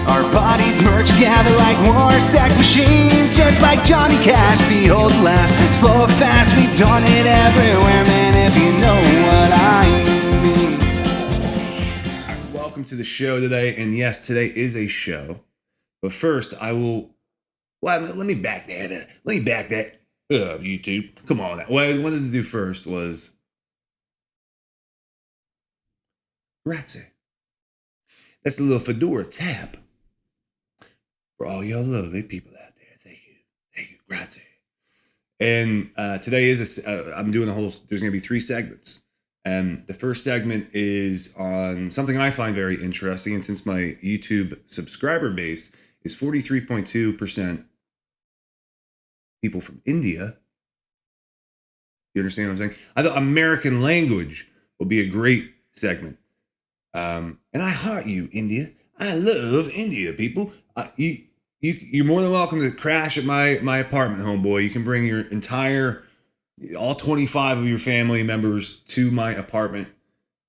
Our bodies merge together like war sex machines, just like Johnny Cash. Behold the last, slow or fast, we've done it everywhere, man, if you know what I mean. Welcome to the show today, and yes, today is a show. But first, I will. Well, let me back that up. YouTube. Come on. What I wanted to do first was grazie. That's a little fedora tap for all y'all lovely people out there. Thank you, grazie. And today is I'm doing a whole. There's going to be 3 segments, and the first segment is on something I find very interesting. And since my YouTube subscriber base is 43.2% people from India, you understand what I'm saying? I thought American language would be a great segment. And I heart you, India. I love India, people. You're more than welcome to crash at my apartment, homeboy. You can bring your all 25 of your family members to my apartment,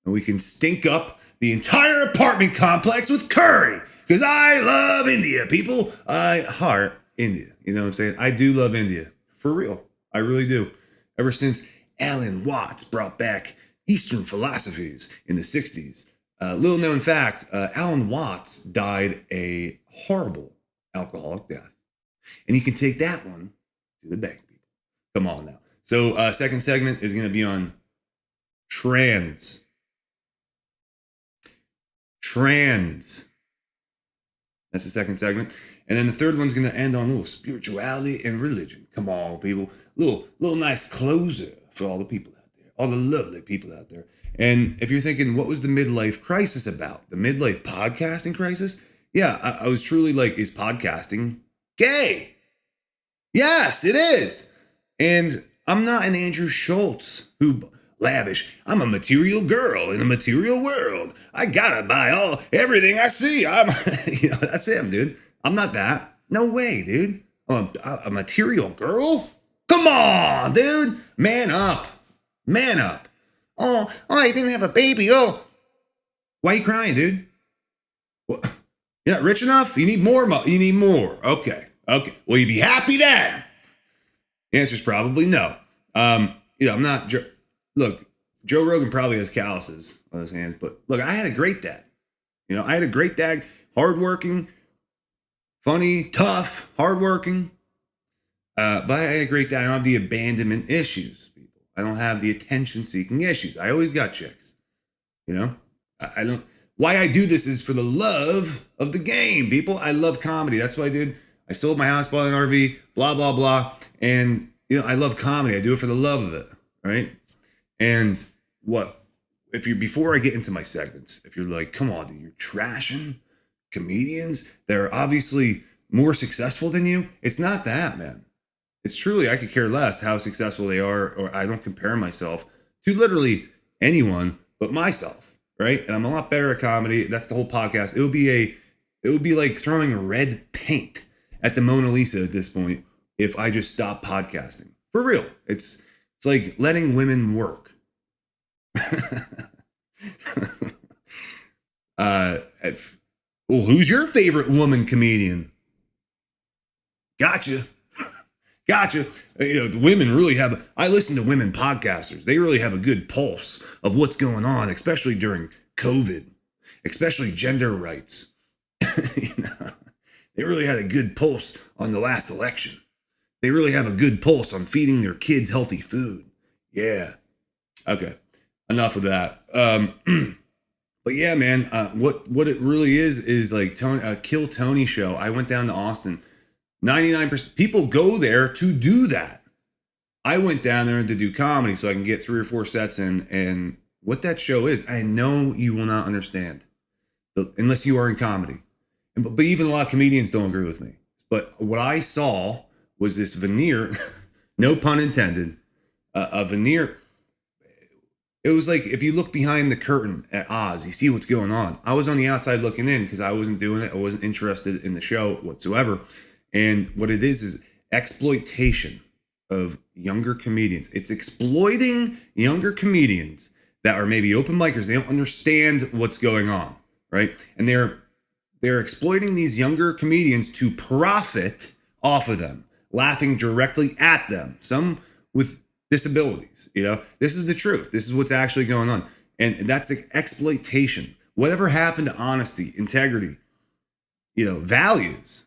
and we can stink up the entire apartment complex with curry, because I love India, people. I heart India. You know what I'm saying? I do love India. For real. I really do. Ever since Alan Watts brought back Eastern philosophies in the 60s. Little known fact, Alan Watts died a horrible alcoholic death. And you can take that one to the bank, people. Come on now. So second segment is going to be on trans. That's the second segment. And then the third one's going to end on a little spirituality and religion. Come on, people. Little nice closer for all the people out there. All the lovely people out there. And if you're thinking, what was the midlife crisis about? The midlife podcasting crisis? Yeah, I was truly like, is podcasting gay? Yes, it is. And I'm not an Andrew Schultz who lavish. I'm a material girl in a material world. I gotta buy everything I see. That's him, dude. I'm not that. No way, dude. I'm a material girl? Come on, dude. Man up. Oh, I didn't have a baby. Oh, why are you crying, dude? What? You're not rich enough? You need more. You need more. Okay. Will you be happy then? The answer's probably no. I'm not. Look, Joe Rogan probably has calluses on his hands, but look, I had a great dad. I had a great dad, hardworking, funny, tough, hardworking. But I had a great dad. I don't have the abandonment issues, people. I don't have the attention-seeking issues. I always got chicks. I don't. Why I do this is for the love of the game, people. I love comedy. That's what I did. I sold my house, bought an RV, blah, blah, blah. And, I love comedy. I do it for the love of it, right? And before I get into my segments, if you're like, come on, dude, you're trashing comedians that are obviously more successful than you. It's not that, man. It's truly, I could care less how successful they are, or I don't compare myself to literally anyone but myself, right? And I'm a lot better at comedy. That's the whole podcast. It would be like throwing red paint at the Mona Lisa at this point if I just stopped podcasting. For real. It's like letting women work. Who's your favorite woman comedian? Gotcha. The women really I listen to women podcasters. They really have a good pulse of what's going on, especially during COVID, especially gender rights. They really had a good pulse on the last election. They really have a good pulse on feeding their kids healthy food. Yeah. Okay. Enough of that. But yeah, man, what it really is like Kill Tony show. I went down to Austin. 99% people go there to do that. I went down there to do comedy so I can get 3 or 4 sets in. And what that show is, I know you will not understand unless you are in comedy. But even a lot of comedians don't agree with me. But what I saw was this veneer, no pun intended, a veneer. It was like if you look behind the curtain at Oz, you see what's going on. I was on the outside looking in because I wasn't doing it. I wasn't interested in the show whatsoever. And what it is exploitation of younger comedians. It's exploiting younger comedians that are maybe open micers. They don't understand what's going on, right? And they're they're exploiting these younger comedians to profit off of them, laughing directly at them. Some with disabilities, this is the truth. This is what's actually going on. And that's exploitation. Whatever happened to honesty, integrity, values,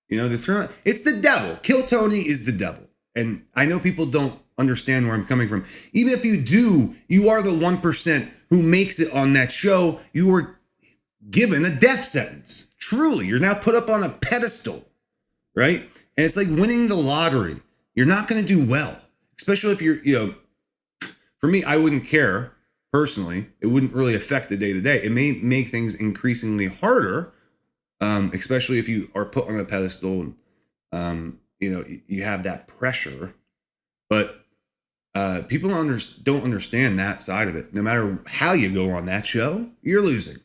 they're throwing, it's the devil. Kill Tony is the devil. And I know people don't understand where I'm coming from. Even if you do, you are the 1% who makes it on that show. You were given a death sentence. Truly, you're now put up on a pedestal, right? And it's like winning the lottery. You're not going to do well, especially if you're, for me, I wouldn't care personally. It wouldn't really affect the day to day. It may make things increasingly harder, especially if you are put on a pedestal and, you have that pressure. But people don't understand that side of it. No matter how you go on that show, you're losing.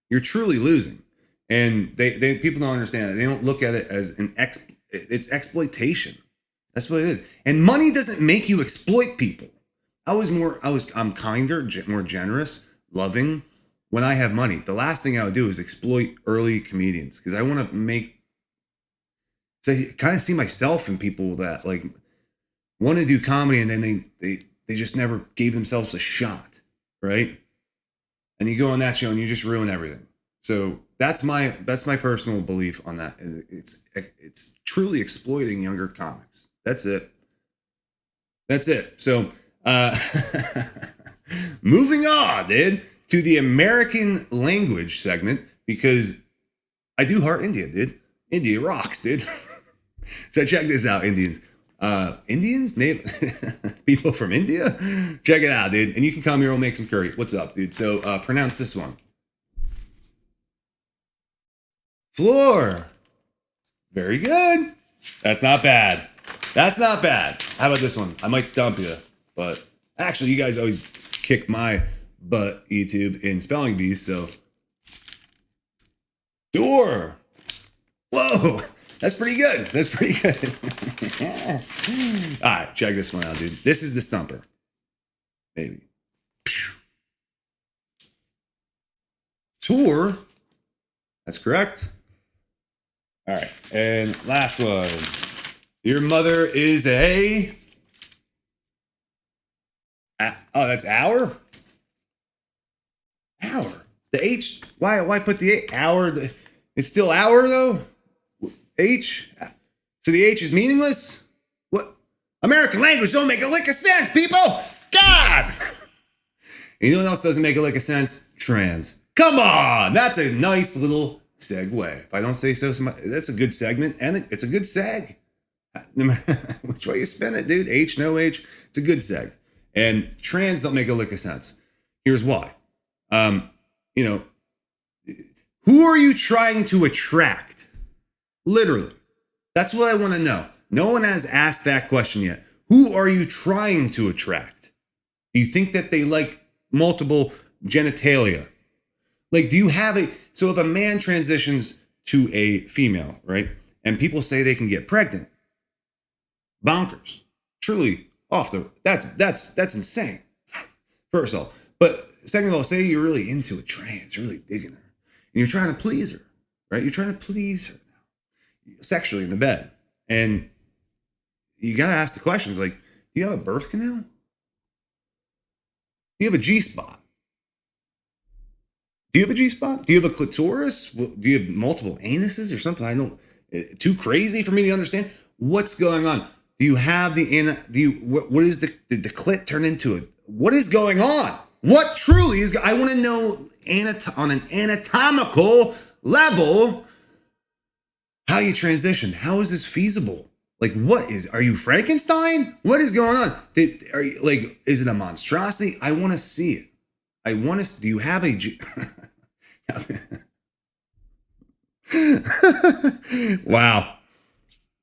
You're truly losing. And they people don't understand it. They don't look at it as it's exploitation. That's what it is. And money doesn't make you exploit people. I'm kinder, more generous, loving when I have money. The last thing I would do is exploit early comedians because I want to kind of see myself in people that like want to do comedy and then they just never gave themselves a shot, right? And you go on that show and you just ruin everything. So that's my personal belief on that. It's truly exploiting younger comics. That's it. So moving on, dude, to the American language segment, because I do heart India, dude. India rocks, dude. So check this out, Indians. People from India? Check it out, dude. And you can come here, we'll make some curry. What's up, dude? So pronounce this one. Floor. Very good. That's not bad. How about this one? I might stump you, but actually you guys always kick my butt, YouTube, in spelling bees, so. Door. Whoa. That's pretty good. All right, check this one out, dude. This is the stumper. Maybe. Tour. That's correct. All right, and last one. Your mother is a... that's hour? Hour. The H, why put the hour? It's still hour, though? H? So the H is meaningless? What? American language don't make a lick of sense, people! God! And you know what else doesn't make a lick of sense? Trans. Come on! That's a nice little segue. If I don't say so, that's a good segment, and it's a good seg. No matter which way you spin it, dude. H, no H. It's a good seg. And trans don't make a lick of sense. Here's why. Who are you trying to attract? Literally. That's what I want to know. No one has asked that question yet. Who are you trying to attract? Do you think that they like multiple genitalia? Like, do you have so if a man transitions to a female, right? And people say they can get pregnant. Bonkers. Truly that's insane. First of all. But second of all, say you're really into a trans, really digging her. And you're trying to please her, right? You're trying to please her now. Sexually in the bed. And you got to ask the questions like, do you have a birth canal? Do you have a G-spot? Do you have a G-spot? Do you have a clitoris? Do you have multiple anuses or something? I don't, too crazy for me to understand. What's going on? Do you have what is the clit turn into it? What is going on? What truly is, I want to know on an anatomical level, how you transition. How is this feasible? Like, are you Frankenstein? What is going on? Is it a monstrosity? I want to see it. Do you have a, wow.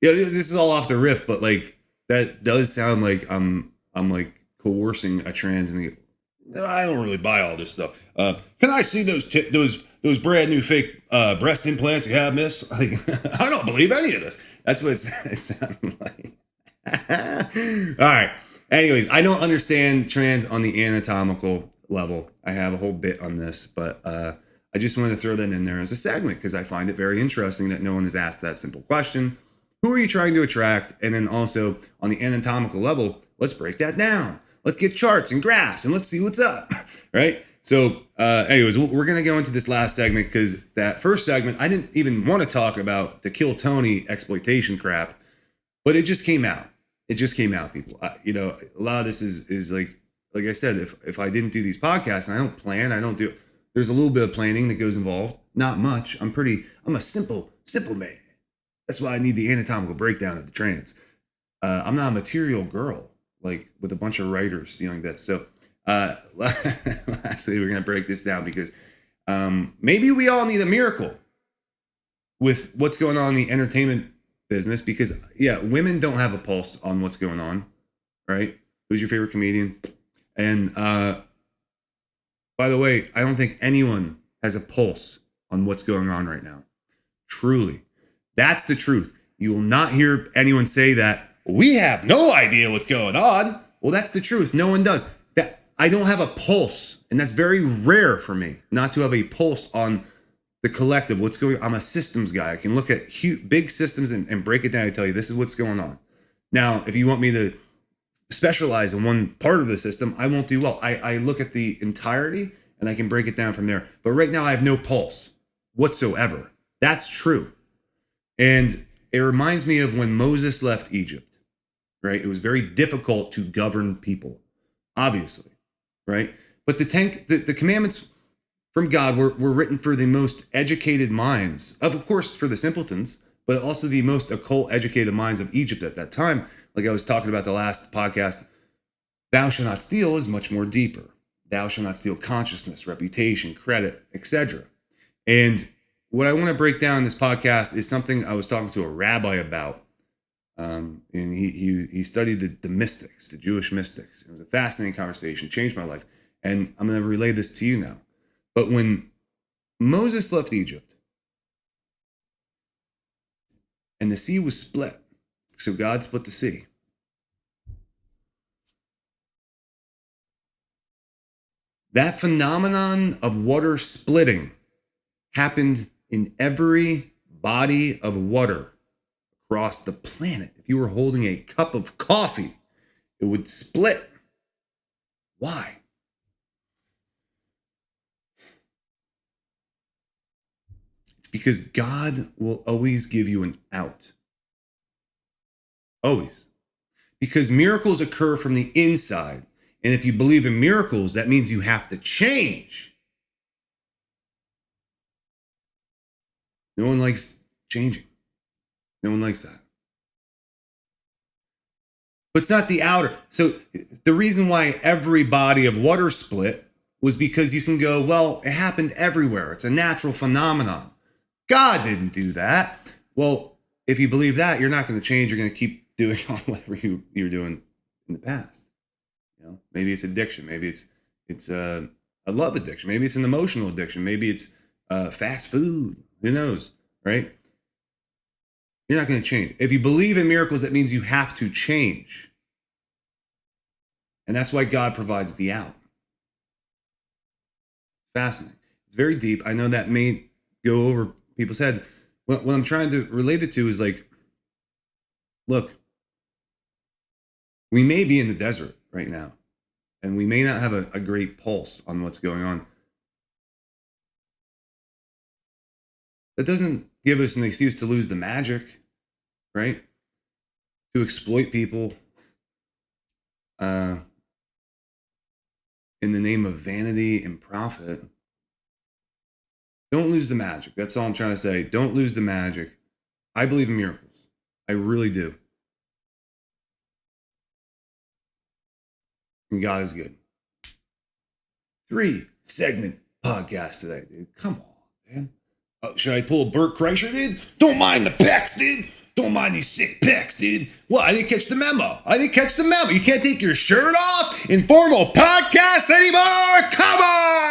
Yeah, this is all off the riff, but like, that does sound like I'm like coercing a trans and I don't really buy all this stuff. Can I see those brand new fake breast implants you have, miss? Like, I don't believe any of this. That's what it sounded like. All right. Anyways, I don't understand trans on the anatomical level. I have a whole bit on this, but I just wanted to throw that in there as a segment because I find it very interesting that no one has asked that simple question. Who are you trying to attract? And then also on the anatomical level, let's break that down. Let's get charts and graphs and let's see what's up, right? So anyways, we're going to go into this last segment because that first segment, I didn't even want to talk about the Kill Tony exploitation crap, but it just came out. It just came out, people. A lot of this is like I said, if I didn't do these podcasts and I don't plan, there's a little bit of planning that goes involved. Not much. I'm a simple man. That's why I need the anatomical breakdown of the trans. I'm not a material girl, like with a bunch of writers stealing bits. So lastly, we're going to break this down because maybe we all need a miracle with what's going on in the entertainment business because, women don't have a pulse on what's going on, right? Who's your favorite comedian? And by the way, I don't think anyone has a pulse on what's going on right now. Truly. That's the truth. You will not hear anyone say that we have no idea what's going on. Well, that's the truth. No one does. That I don't have a pulse, and that's very rare for me not to have a pulse on the collective. What's going on? I'm a systems guy. I can look at big systems and break it down and tell you this is what's going on. Now, if you want me to specialize in one part of the system, I won't do well. I look at the entirety and I can break it down from there. But right now I have no pulse whatsoever. That's true. And it reminds me of when Moses left Egypt, right? It was very difficult to govern people, obviously, right? But the commandments from God were written for the most educated minds, of course, for the simpletons, but also the most occult educated minds of Egypt at that time. Like I was talking about the last podcast, thou shalt not steal is much more deeper. Thou shalt not steal consciousness, reputation, credit, etc. And what I want to break down in this podcast is something I was talking to a rabbi about. And he studied the mystics, the Jewish mystics. It was a fascinating conversation, changed my life. And I'm going to relay this to you now. But when Moses left Egypt and the sea was split, so God split the sea. That phenomenon of water splitting happened in every body of water across the planet. If you were holding a cup of coffee, it would split. Why? It's because God will always give you an out. Always. Because miracles occur from the inside. And if you believe in miracles, that means you have to change. No one likes changing. No one likes that. But it's not the outer. So the reason why every body of water split was because you can go, well, it happened everywhere. It's a natural phenomenon. God didn't do that. Well, if you believe that, you're not going to change. You're going to keep doing whatever you were doing in the past. Maybe it's addiction. Maybe it's a love addiction. Maybe it's an emotional addiction. Maybe it's fast food. Who knows, right? You're not going to change. If you believe in miracles, that means you have to change. And that's why God provides the out. Fascinating. It's very deep. I know that may go over people's heads. What I'm trying to relate it to is like, look, we may be in the desert right now, and we may not have a great pulse on what's going on. That doesn't give us an excuse to lose the magic, right? To exploit people in the name of vanity and profit. Don't lose the magic. That's all I'm trying to say. Don't lose the magic. I believe in miracles. I really do. And God is good. 3-segment podcast today, dude. Come on, man. Should I pull a Burt Kreischer, dude? Don't mind the pecs, dude. Don't mind these sick pecs, dude. What? I didn't catch the memo. You can't take your shirt off in formal podcasts anymore? Come on!